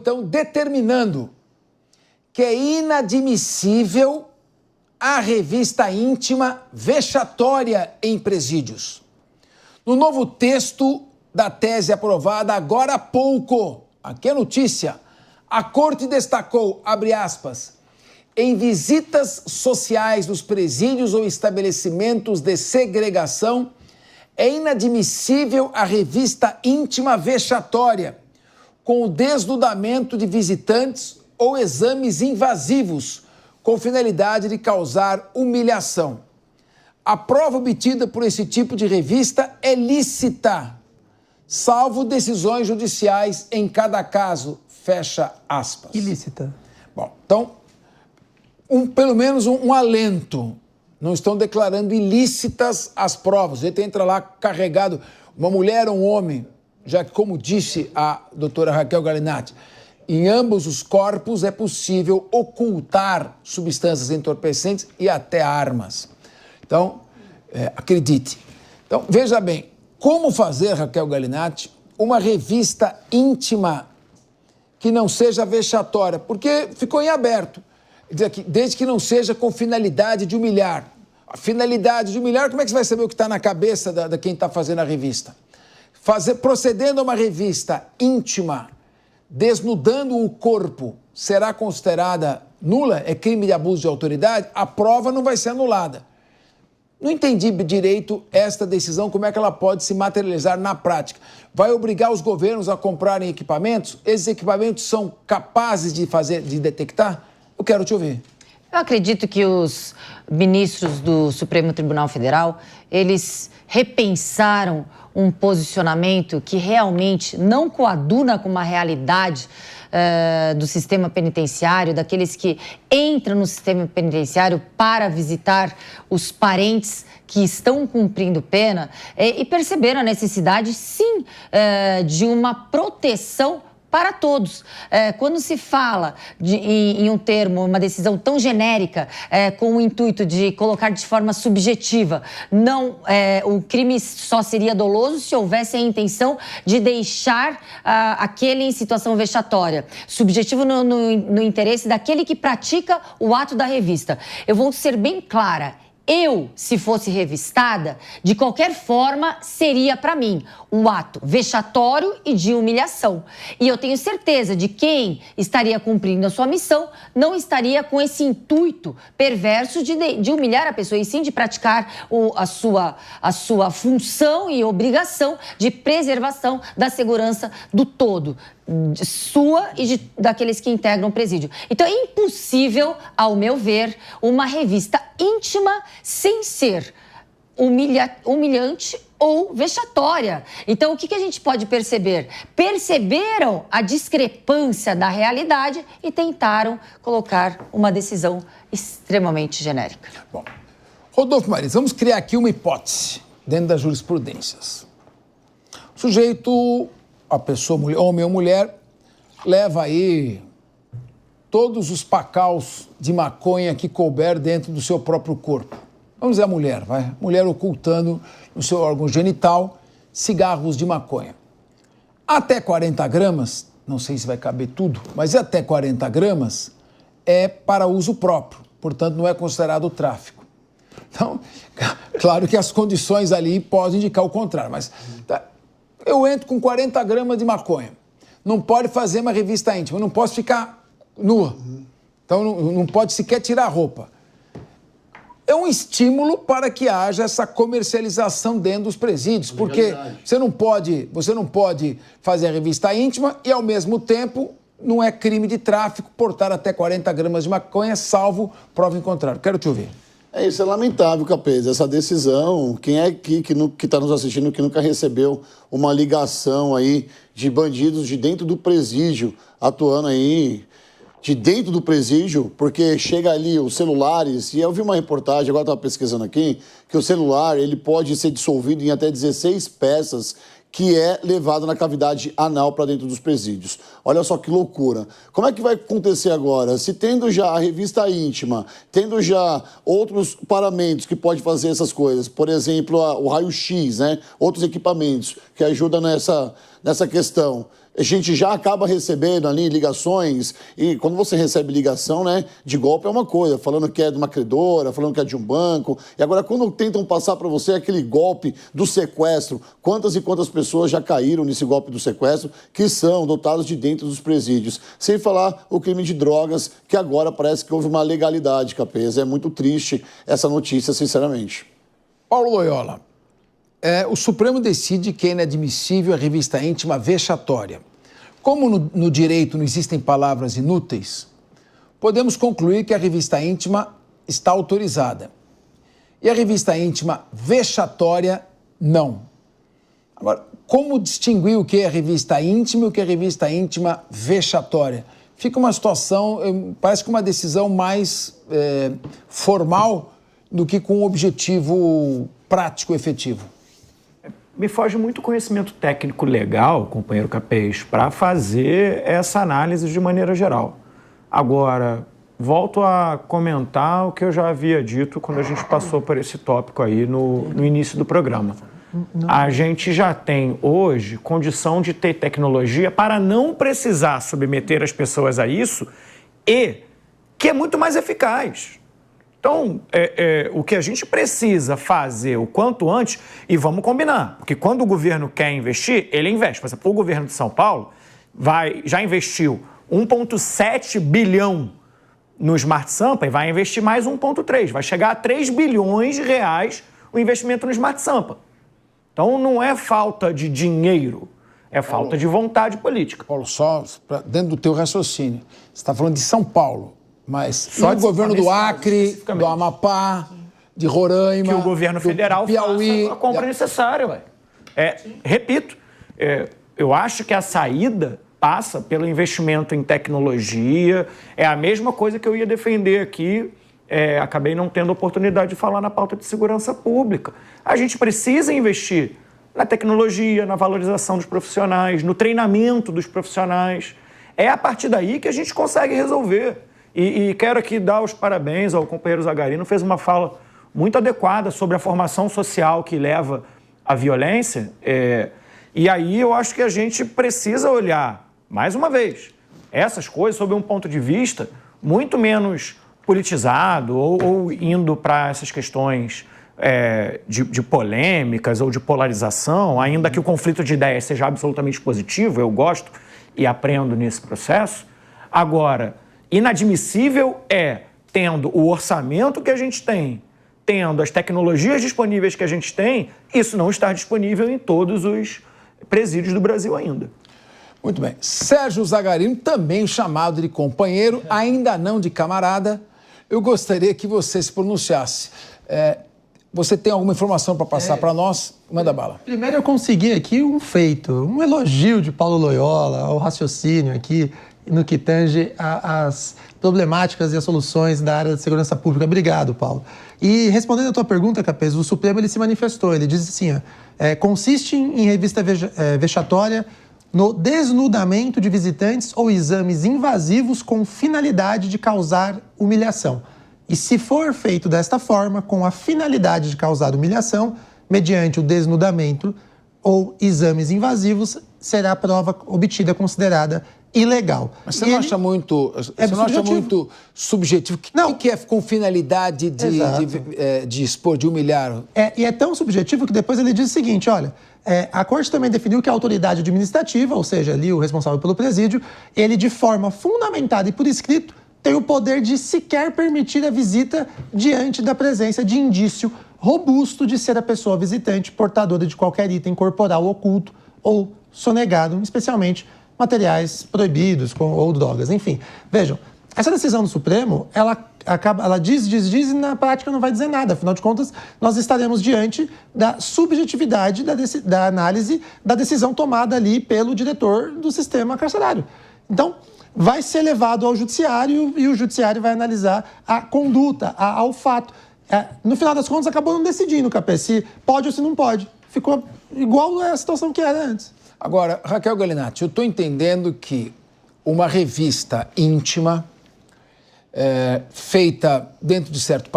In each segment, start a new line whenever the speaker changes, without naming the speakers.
Estão determinando que é inadmissível a revista íntima vexatória em presídios. No novo texto da tese aprovada agora há pouco, aqui é notícia, a Corte destacou, abre aspas, em visitas sociais nos presídios ou estabelecimentos de segregação, é inadmissível a revista íntima vexatória, com o desnudamento de visitantes ou exames invasivos, com finalidade de causar humilhação. A prova obtida por esse tipo de revista é lícita, salvo decisões judiciais em cada caso, fecha aspas.
Ilícita.
Bom, então, pelo menos um alento. Não estão declarando ilícitas as provas. A gente entra lá carregado, uma mulher ou um homem, já que, como disse a doutora Raquel Galinatti, em ambos os corpos é possível ocultar substâncias entorpecentes e até armas. Então, acredite. Então, veja bem, como fazer, Raquel Galinatti, uma revista íntima que não seja vexatória, porque ficou em aberto. Desde que não seja com finalidade de humilhar. A finalidade de humilhar, como é que você vai saber o que está na cabeça de quem está fazendo a revista? Procedendo a uma revista íntima, desnudando o corpo, será considerada nula? É crime de abuso de autoridade? A prova não vai ser anulada. Não entendi direito esta decisão, como é que ela pode se materializar na prática. Vai obrigar os governos a comprarem equipamentos? Esses equipamentos são capazes de detectar? Eu quero te ouvir.
Eu acredito que os ministros do Supremo Tribunal Federal, eles repensaram um posicionamento que realmente não coaduna com uma realidade do sistema penitenciário, daqueles que entram no sistema penitenciário para visitar os parentes que estão cumprindo pena e perceberam a necessidade, sim, de uma proteção para todos. Quando se fala em um termo, uma decisão tão genérica, com o intuito de colocar de forma subjetiva, o crime só seria doloso se houvesse a intenção de deixar aquele em situação vexatória. Subjetivo no interesse daquele que pratica o ato da revista. Eu vou ser bem clara. Eu, se fosse revistada, de qualquer forma, seria para mim um ato vexatório e de humilhação. E eu tenho certeza de quem estaria cumprindo a sua missão não estaria com esse intuito perverso de humilhar a pessoa, e sim de praticar a sua função e obrigação de preservação da segurança do todo, sua e daqueles que integram o presídio. Então é impossível, ao meu ver, uma revista íntima sem ser humilhante ou vexatória. Então, o que a gente pode perceber? Perceberam a discrepância da realidade e tentaram colocar uma decisão extremamente genérica.
Bom, Rodolfo Marins, vamos criar aqui uma hipótese dentro das jurisprudências. O sujeito, a pessoa, homem ou mulher, leva aí todos os pacaus de maconha que couber dentro do seu próprio corpo. Vamos dizer a mulher, vai. Mulher ocultando no seu órgão genital cigarros de maconha. Até 40 gramas, não sei se vai caber tudo, mas até 40 gramas é para uso próprio, portanto não é considerado tráfico. Então, claro que as condições ali podem indicar o contrário, mas eu entro com 40 gramas de maconha, não pode fazer uma revista íntima, não posso ficar nua, então não pode sequer tirar a roupa. É um estímulo para que haja essa comercialização dentro dos presídios, porque você não pode fazer a revista íntima e, ao mesmo tempo, não é crime de tráfico portar até 40 gramas de maconha, salvo prova em contrário. Quero te ouvir.
Isso é lamentável, Capês, essa decisão. Quem é aqui que está nos assistindo que nunca recebeu uma ligação aí de bandidos de dentro do presídio, atuando aí de dentro do presídio, porque chega ali os celulares, e eu vi uma reportagem, agora estava pesquisando aqui, que o celular ele pode ser dissolvido em até 16 peças, que é levado na cavidade anal para dentro dos presídios. Olha só que loucura. Como é que vai acontecer agora? Se tendo já a revista íntima, tendo já outros paramentos que pode fazer essas coisas, por exemplo, o raio-x, né? Outros equipamentos que ajudam nessa questão. a gente já acaba recebendo ali ligações, e quando você recebe ligação, né, de golpe é uma coisa, falando que é de uma credora, falando que é de um banco, e agora quando tentam passar para você aquele golpe do sequestro, quantas e quantas pessoas já caíram nesse golpe do sequestro, que são dotados de dentro dos presídios, sem falar o crime de drogas, que agora parece que houve uma legalidade, Capês. É muito triste essa notícia, sinceramente.
Paulo Loyola, o Supremo decide que é inadmissível a revista íntima vexatória. Como no direito não existem palavras inúteis, podemos concluir que a revista íntima está autorizada. E a revista íntima vexatória, não. Agora, como distinguir o que é revista íntima e o que é revista íntima vexatória? Fica uma situação, parece que uma decisão mais formal do que com um objetivo prático, efetivo.
Me foge muito conhecimento técnico legal, companheiro Capês, para fazer essa análise de maneira geral. Agora, volto a comentar o que eu já havia dito quando a gente passou por esse tópico aí no início do programa. A gente já tem hoje condição de ter tecnologia para não precisar submeter as pessoas a isso e que é muito mais eficaz. Então, o que a gente precisa fazer o quanto antes, e vamos combinar, porque quando o governo quer investir, ele investe. Por exemplo, o governo de São Paulo já investiu 1,7 bilhão no Smart Sampa e vai investir mais 1,3. Vai chegar a 3 bilhões de reais o investimento no Smart Sampa. Então, não é falta de dinheiro, é falta de vontade política.
Paulo, só dentro do teu raciocínio, você está falando de São Paulo. Mas só do governo do Acre, do Amapá, de Roraima,
que o governo federal
Piauí,
faça a compra necessária. Ué. Repito, eu acho que a saída passa pelo investimento em tecnologia. É a mesma coisa que eu ia defender aqui, acabei não tendo oportunidade de falar na pauta de segurança pública. A gente precisa investir na tecnologia, na valorização dos profissionais, no treinamento dos profissionais. É a partir daí que a gente consegue resolver. E quero aqui dar os parabéns ao companheiro Zagarino, fez uma fala muito adequada sobre a formação social que leva à violência. E aí eu acho que a gente precisa olhar, mais uma vez, essas coisas sob um ponto de vista muito menos politizado ou indo para essas questões de polêmicas ou de polarização, ainda que o conflito de ideias seja absolutamente positivo, eu gosto e aprendo nesse processo. Agora, inadmissível tendo o orçamento que a gente tem, tendo as tecnologias disponíveis que a gente tem, isso não está disponível em todos os presídios do Brasil ainda.
Muito bem. Sérgio Zagarino, também chamado de companheiro, ainda não de camarada, eu gostaria que você se pronunciasse. Você tem alguma informação para passar para nós? Manda bala.
Primeiro eu consegui aqui um feito, um elogio de Paulo Loyola, ao raciocínio aqui, no que tange as problemáticas e as soluções da área de segurança pública. Obrigado, Paulo. E respondendo a tua pergunta, Capês, o Supremo ele se manifestou, ele diz assim, consiste em revista vexatória no desnudamento de visitantes ou exames invasivos com finalidade de causar humilhação. E se for feito desta forma, com a finalidade de causar humilhação, mediante o desnudamento ou exames invasivos, será a prova obtida considerada ilegal.
Mas você não acha muito, subjetivo? O que é com finalidade de expor, de humilhar?
E é tão subjetivo que depois ele diz o seguinte, olha, a Corte também definiu que a autoridade administrativa, ou seja, ali o responsável pelo presídio, ele de forma fundamentada e por escrito tem o poder de sequer permitir a visita diante da presença de indício robusto de ser a pessoa visitante portadora de qualquer item corporal oculto ou sonegado, especialmente materiais proibidos ou drogas, enfim. Vejam, essa decisão do Supremo, ela diz e na prática não vai dizer nada. Afinal de contas, nós estaremos diante da subjetividade da análise da decisão tomada ali pelo diretor do sistema carcerário. Então, vai ser levado ao judiciário e o judiciário vai analisar a conduta, ao fato. No final das contas, acabou não decidindo, Capês, se pode ou se não pode. Ficou igual a situação que era antes.
Agora, Raquel Galinatti, eu estou entendendo que uma revista íntima, feita dentro de certo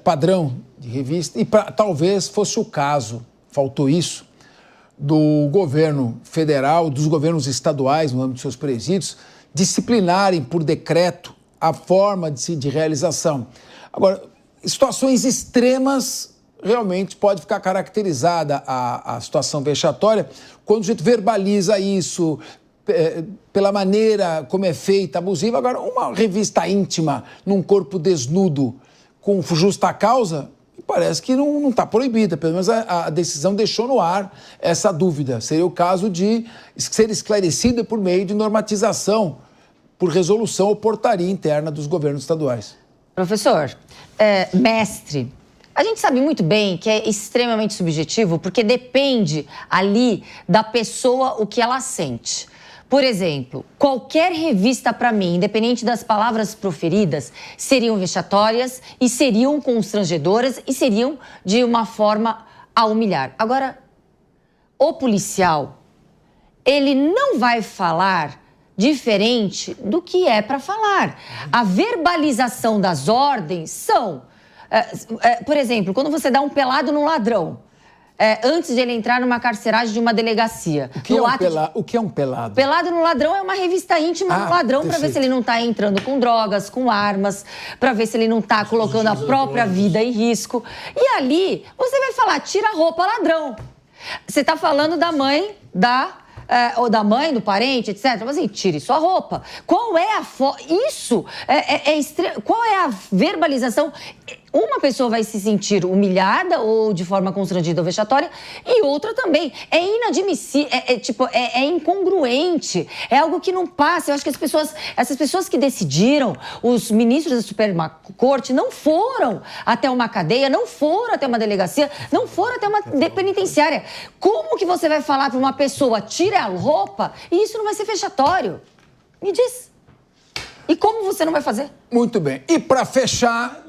padrão de revista, e talvez fosse o caso, faltou isso, do governo federal, dos governos estaduais, no âmbito de seus presídios, disciplinarem por decreto a forma de realização. Agora, em situações extremas, realmente pode ficar caracterizada a situação vexatória quando o sujeito verbaliza isso pela maneira como é feita, abusiva. Agora, uma revista íntima num corpo desnudo com justa causa, parece que não está proibida. Pelo menos a decisão deixou no ar essa dúvida. Seria o caso de ser esclarecida por meio de normatização, por resolução ou portaria interna dos governos estaduais.
Professor, mestre, a gente sabe muito bem que é extremamente subjetivo, porque depende ali da pessoa o que ela sente. Por exemplo, qualquer revista para mim, independente das palavras proferidas, seriam vexatórias e seriam constrangedoras e seriam de uma forma a humilhar. Agora, o policial, ele não vai falar diferente do que é para falar. A verbalização das ordens são, por exemplo, quando você dá um pelado no ladrão, antes de ele entrar numa carceragem de uma delegacia.
O que é um pelado?
Pelado no ladrão é uma revista íntima do ladrão para ver se ele não está entrando com drogas, com armas, para ver se ele não está colocando a própria vida em risco. E ali, você vai falar, tira a roupa, ladrão. Você está falando da mãe, ou da mãe, do parente, etc. Mas assim, tire sua roupa. Qual é isso qual é a verbalização? Uma pessoa vai se sentir humilhada ou de forma constrangida ou vexatória e outra também. É inadmissível, é incongruente, é algo que não passa. Eu acho que essas pessoas que decidiram, os ministros da Suprema Corte, não foram até uma cadeia, não foram até uma delegacia, não foram até uma penitenciária. Como que você vai falar para uma pessoa, tire a roupa, e isso não vai ser vexatório? Me diz. E como você não vai fazer?
Muito bem. E para fechar,